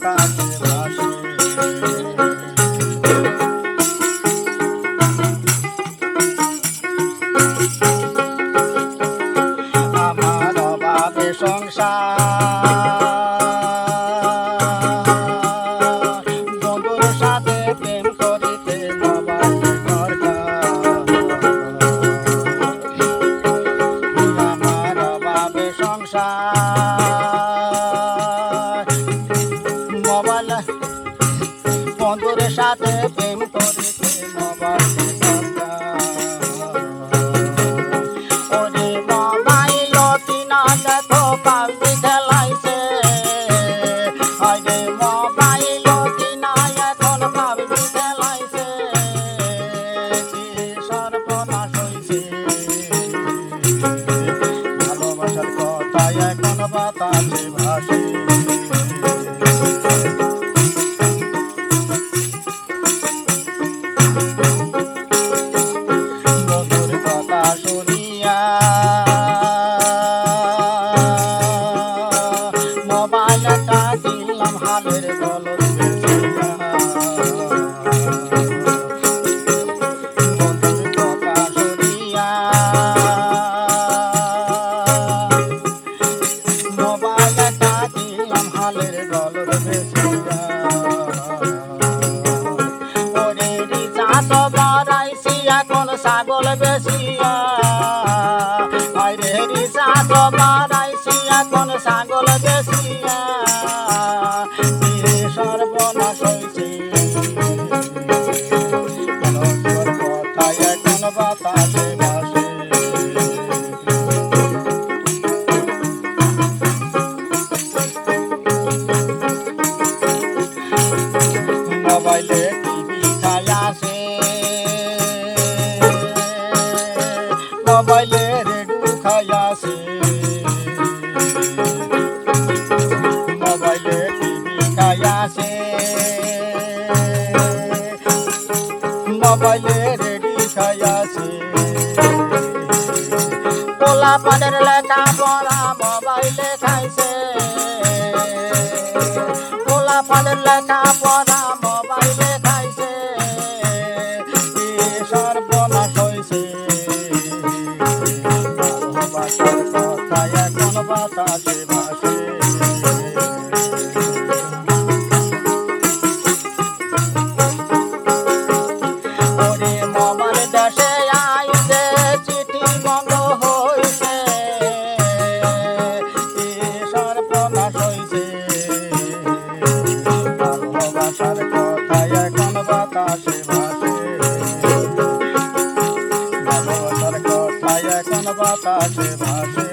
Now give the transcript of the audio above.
বাতাসে ভাসে। আমার অভাবে সংসার, বন্ধুর সাথে প্রেম করিতে মোবাইল দরকার। আমার অভাবে সংসার, মোবাইল বন্ধুর সাথে প্রেম করিতে মোবাইল দরকার। ওরে মোবাইল কিনা দেখো পাবজি খেলাইছে, আরে মোবাইল কিনা এখন পাবজি খেলাইছে, কি সর্বনাশ হইছে। ভালোবাসার কথা এখন বাতাসে ভাসে। বন্ধুর কথা শুনিয়া মোবাইলটা দিলাম হালের গলদ বেচিয়া। বন্ধুর কথা শুনিয়া মোবাইলটা দিলাম হালের গলদ বেচিয়া। ওরে রিচার্জ বাড়াইছি এখন ছাগল বেচিয়া, আরে রিচার্জ বাড়াইছি এখন ছাগল বেচিয়া, কি সর্বনাশ হইছে। তোর কথা এখন বাতাসে ভাসে। মোবাইলে টিভি খাইয়াছে, মোবাইলে রেডিও খাইয়াছে, মোবাইলে টিভি খাইয়াছে, মোবাইলে রেডিও খাইয়াছে। পোলাপানের লেখাপড়া মোবাইলে খাইছে, পোলাপানের লেখাপড়া মোবাইলে খাইছে, কি সর্বনাশ হইছে। ভালোবাসার কথা এখন বাতাসে ভাসে। ওরে মোবাইল দেশে আইছে চিঠি বন্ধ হইছে, কি সর্বনাশ হইছে। ভালোবাসার কথা এখন বাতাসে ভাসে। ভালোবাসার কথা এখন বাতাসে ভাসে।